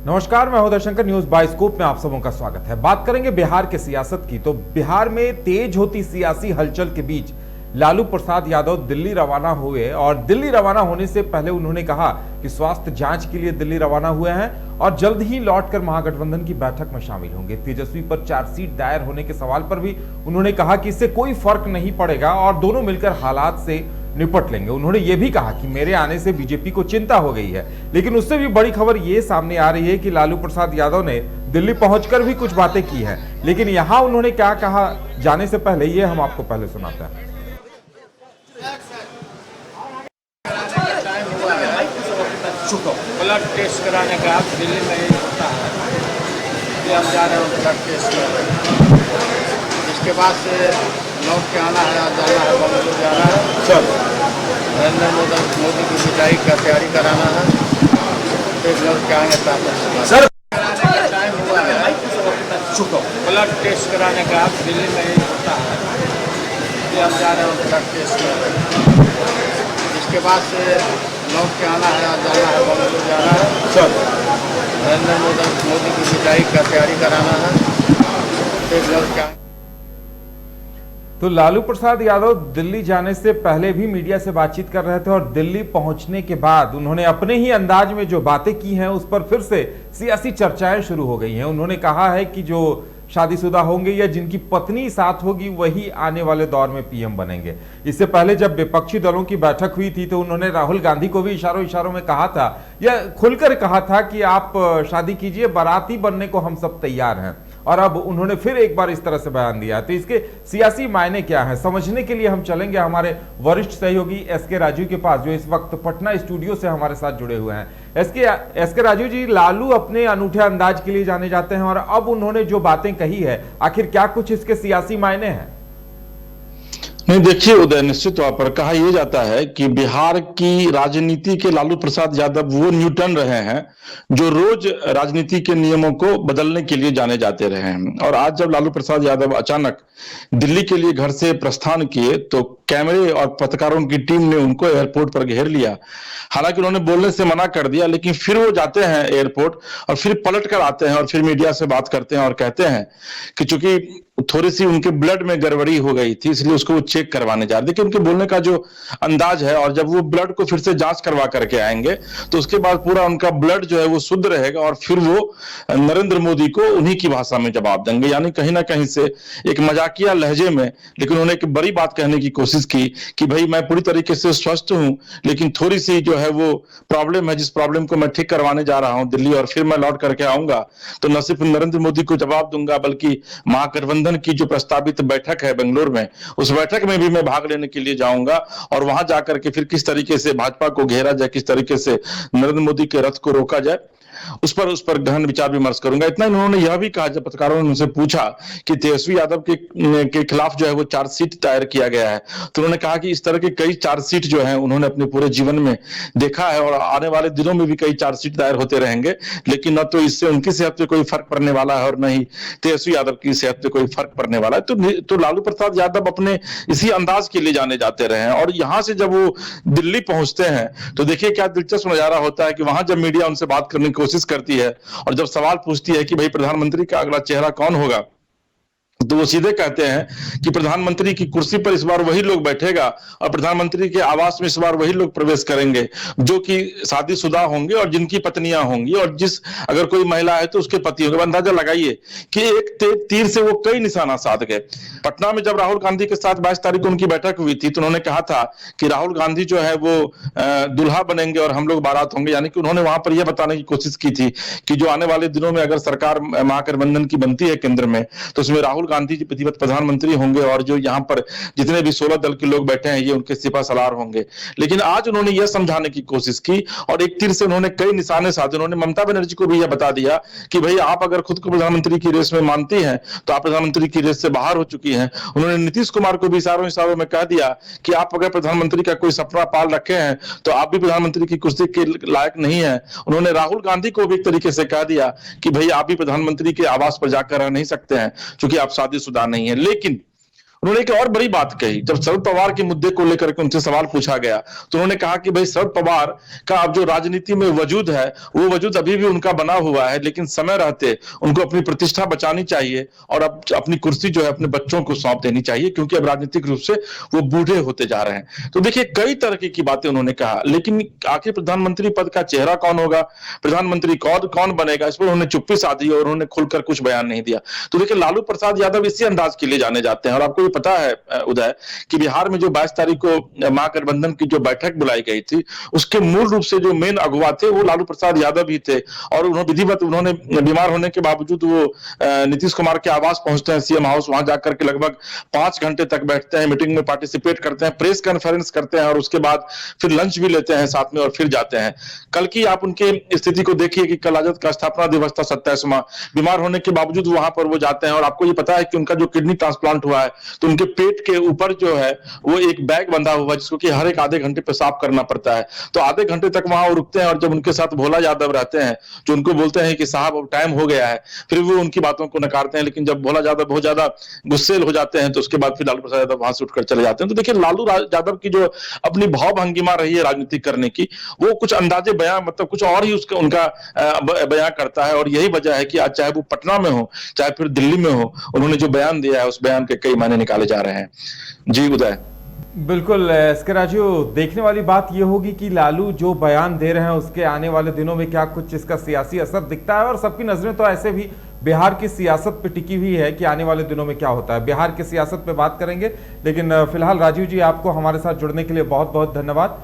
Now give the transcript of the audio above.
नमस्कार, मैं हूं शंकर। न्यूज बाइस्कोप में आप सबों का स्वागत है। बात करेंगे बिहार के सियासत की। तो बिहार में तेज होती सियासी हलचल के बीच लालू प्रसाद यादव दिल्ली रवाना हुए और दिल्ली रवाना होने से पहले उन्होंने कहा कि स्वास्थ्य जांच के लिए दिल्ली रवाना हुए हैं और जल्द ही लौटकर महागठबंधन की बैठक में शामिल होंगे। तेजस्वी पर चार्जशीट दायर होने के सवाल पर भी उन्होंने कहा कि इससे कोई फर्क नहीं पड़ेगा और दोनों मिलकर हालात से निपट लेंगे। उन्होंने यह भी कहा कि मेरे आने से बीजेपी को चिंता हो गई है। लेकिन उससे भी बड़ी खबर यह सामने आ रही है कि लालू प्रसाद यादव ने दिल्ली पहुंचकर भी कुछ बातें की हैं। लेकिन यहां उन्होंने क्या कहा, जाने से पहले ये हम आपको पहले सुनाते हैं। ब्लड टेस्ट कराने का आप दिल्ली में ही होता है, इसलिए हम जा रहे हैं ब्लड टेस्ट में। इसके बाद से लौट के आना है, जाना है बंगलुरु जाना है। सर नरेंद्र मोदी की विदाई का तैयारी कराना है, फिर लौट के आएंगे सर टाइम हुआ है। ब्लड टेस्ट कराने का आप दिल्ली में ही होता है, इसलिए हम जा रहे हैं ब्लड टेस्ट में। इसके बाद से लौट के आना है, जाना है बंगलुरु जाना है। सर नरेंद्र मोदी की विदाई का तैयारी कराना है, फिर लौट के। तो लालू प्रसाद यादव दिल्ली जाने से पहले भी मीडिया से बातचीत कर रहे थे और दिल्ली पहुंचने के बाद उन्होंने अपने ही अंदाज में जो बातें की हैं उस पर फिर से सियासी चर्चाएं शुरू हो गई हैं। उन्होंने कहा है कि जो शादीशुदा होंगे या जिनकी पत्नी साथ होगी वही आने वाले दौर में पीएम बनेंगे। इससे पहले जब विपक्षी दलों की बैठक हुई थी तो उन्होंने राहुल गांधी को भी इशारों इशारों में कहा था या खुलकर कहा था कि आप शादी कीजिए, बाराती बनने को हम सब तैयार हैं। और अब उन्होंने फिर एक बार इस तरह से बयान दिया। तो इसके सियासी मायने क्या हैं, समझने के लिए हम चलेंगे हमारे वरिष्ठ सहयोगी एसके राजू के पास, जो इस वक्त पटना स्टूडियो से हमारे साथ जुड़े हुए हैं। एसके राजू जी, लालू अपने अनूठे अंदाज के लिए जाने जाते हैं और अब उन्होंने जो बातें कही है, आखिर क्या कुछ इसके सियासी मायने हैं? नहीं, देखिए उदय, निश्चित तौर पर कहा यह जाता है कि बिहार की राजनीति के लालू प्रसाद यादव वो न्यूटन रहे हैं जो रोज राजनीति के नियमों को बदलने के लिए जाने जाते रहे हैं। और आज जब लालू प्रसाद यादव अचानक दिल्ली के लिए घर से प्रस्थान किए तो कैमरे और पत्रकारों की टीम ने उनको एयरपोर्ट पर घेर लिया। हालांकि उन्होंने बोलने से मना कर दिया, लेकिन फिर वो जाते हैं एयरपोर्ट और फिर पलट कर आते हैं और फिर मीडिया से बात करते हैं और कहते हैं कि चूंकि थोड़ी सी उनके ब्लड में गड़बड़ी हो गई थी इसलिए उसको वो चेक करवाने जा रहे। देखिए उनके बोलने का जो अंदाज है, और जब वो ब्लड को फिर से जांच करवा करके आएंगे तो उसके बाद पूरा उनका ब्लड जो है वो शुद्ध रहेगा और फिर वो नरेंद्र मोदी को उन्हीं की भाषा में जवाब देंगे। यानी कहीं ना कहीं से एक मजाकिया लहजे में, लेकिन उन्होंने एक बड़ी बात कहने की कोशिश की कि भाई मैं पूरी तरीके से स्वस्थ हूं, लेकिन थोड़ी सी जो है वो प्रॉब्लम है, जिस प्रॉब्लम को मैं ठीक करवाने जा रहा हूं दिल्ली, और फिर मैं लौट करके आऊंगा तो न सिर्फ नरेंद्र मोदी को जवाब दूंगा बल्कि महागठबंधन की जो प्रस्तावित बैठक है बेंगलुरु में, उस बैठक में भी मैं भाग लेने के लिए जाऊंगा और वहां जाकर के फिर किस तरीके से भाजपा को घेरा जाए, किस तरीके से नरेंद्र मोदी के रथ को रोका जाए, उस पर गहन विचार विमर्श करूंगा। इतना उन्होंने यह भी कहा, जब पत्रकारों ने उनसे पूछा कि तेजस्वी यादव के खिलाफ जो है वो चार्जशीट दायर किया गया है, तो उन्होंने कहा कि इस तरह के कई चार्जशीट जो है उन्होंने अपने पूरे जीवन में देखा है और आने वाले दिनों में भी कई चार्जशीट दायर होते रहेंगे, लेकिन न तो इससे उनकी सेहत पे कोई फर्क पड़ने वाला है और न ही तेजस्वी यादव की सेहत पे कोई फर्क पड़ने वाला है। तो लालू प्रसाद यादव अपने इसी अंदाज के लिए जाने जाते रहे हैं। और यहां से जब वो दिल्ली पहुंचते हैं तो देखिए क्या दिलचस्प नजारा होता है कि वहां जब मीडिया उनसे बात करने की कोशिश करती है और जब सवाल पूछती है कि भाई प्रधानमंत्री का अगला चेहरा कौन होगा, तो वो सीधे कहते हैं कि प्रधानमंत्री की कुर्सी पर इस बार वही लोग बैठेगा और प्रधानमंत्री के आवास में इस बार वही लोग प्रवेश करेंगे जो कि शादीशुदा होंगे और जिनकी पत्नियां होंगी, और जिस अगर कोई महिला है तो उसके पति होंगे। अंदाजा लगाइए कि एक तीर से वो कई निशाना साध गए। पटना में जब राहुल गांधी के साथ 22 तारीख को उनकी बैठक हुई थी तो उन्होंने कहा था कि राहुल गांधी जो है वो दुल्हा बनेंगे और हम लोग बारात होंगे। यानी कि उन्होंने वहां पर यह बताने की कोशिश की थी कि जो आने वाले दिनों में अगर सरकार महागठबंधन की बनती है केंद्र में तो उसमें राहुल गांधी जी प्रधानमंत्री होंगे और जो यहाँ पर जितने भी 16 दल के लोग बैठे हैं ये उनके सिपा सलार होंगे। लेकिन आज उन्होंने यह समझाने की कोशिश की और एक तीर से उन्होंने कई निशाने साधे। उन्होंने ममता बनर्जी को भी यह बता दिया कि भाई आप अगर खुद को प्रधानमंत्री की रेस में मानती हैं तो आप प्रधानमंत्री की रेस से बाहर हो चुकी हैं। उन्होंने नीतीश कुमार को भी इशारों में कह दिया कि आप अगर प्रधानमंत्री का कोई सपना पाल रखे हैं तो आप भी प्रधानमंत्री की कुर्सी के लायक नहीं है। उन्होंने राहुल गांधी को भी एक तरीके से कह दिया कि भाई आप भी प्रधानमंत्री के आवास पर जाकर रह नहीं सकते हैं क्योंकि आप शादीशुदा नहीं है। लेकिन उन्होंने एक और बड़ी बात कही। जब शरद पवार के मुद्दे को लेकर के उनसे सवाल पूछा गया तो उन्होंने कहा कि भाई शरद पवार का अब जो राजनीति में वजूद है वो वजूद अभी भी उनका बना हुआ है, लेकिन समय रहते उनको अपनी प्रतिष्ठा बचानी चाहिए और अब अपनी कुर्सी जो है अपने बच्चों को सौंप देनी चाहिए, क्योंकि अब राजनीतिक रूप से वो बूढ़े होते जा रहे हैं। तो देखिए कई तरह की बातें उन्होंने कहा, लेकिन आखिर प्रधानमंत्री पद का चेहरा कौन होगा, प्रधानमंत्री कौन बनेगा, इस पर उन्होंने चुप्पी साधी और उन्होंने खुलकर कुछ बयान नहीं दिया। तो देखिए लालू प्रसाद यादव इसी अंदाज के लिए जाने जाते हैं। और आपको ये पता है उदय कि बिहार में जो 22 तारीख को महागठबंधन की जो बैठक बुलाई गई थी उसके मूल रूप से जो मेन अगुवा थे वो लालू प्रसाद यादव ही थे। और उन्होंने बीमार होने के बावजूद वो नीतीश कुमार के आवास पहुंचते हैं, सीएम हाउस, वहां जाकर के लगभग 5 घंटे तक बैठते हैं, मीटिंग में पार्टिसिपेट करते हैं, प्रेस कॉन्फ्रेंस करते हैं और उसके बाद फिर लंच भी लेते हैं साथ में और फिर जाते हैं। कल की आप उनकी स्थिति को देखिए कि कल राजद का स्थापना दिवस था 27वां, बीमार होने के बावजूद वहां पर वो जाते हैं। और आपको ये पता है कि उनका जो किडनी ट्रांसप्लांट हुआ है तो उनके पेट के ऊपर जो है वो एक बैग बंधा हुआ है जिसको कि हर एक आधे घंटे पेशाब करना पड़ता है। तो आधे घंटे तक वहां वो रुकते हैं और जब उनके साथ भोला यादव रहते हैं जो उनको बोलते हैं कि साहब अब टाइम हो गया है, फिर वो उनकी बातों को नकारते हैं। लेकिन जब भोला यादव बहुत ज्यादा गुस्सेल हो जाते हैं तो उसके बाद फिर लालू प्रसाद यादव वहां से उठकर चले जाते हैं। तो देखिए लालू यादव की जो अपनी भाव भंगिमा रही है राजनीति करने की, वो कुछ अंदाजे बयां मतलब कुछ और ही उनका बयां करता है। और यही वजह है कि आज चाहे वो पटना में हो चाहे फिर दिल्ली में हो, उन्होंने जो बयान दिया है उस बयान के कई मायने निकाले जा रहे हैं। जी उदय। बिल्कुल एसके राजू, देखने वाली बात यह होगी कि लालू जो बयान दे रहे हैं उसके आने वाले दिनों में क्या कुछ इसका सियासी असर दिखता है। और सबकी नजरें तो ऐसे भी बिहार की सियासत पे टिकी हुई है कि आने वाले दिनों में क्या होता है। बिहार की सियासत पे बात करेंगे, लेकिन फिलहाल राजीव जी आपको हमारे साथ जुड़ने के लिए बहुत बहुत धन्यवाद।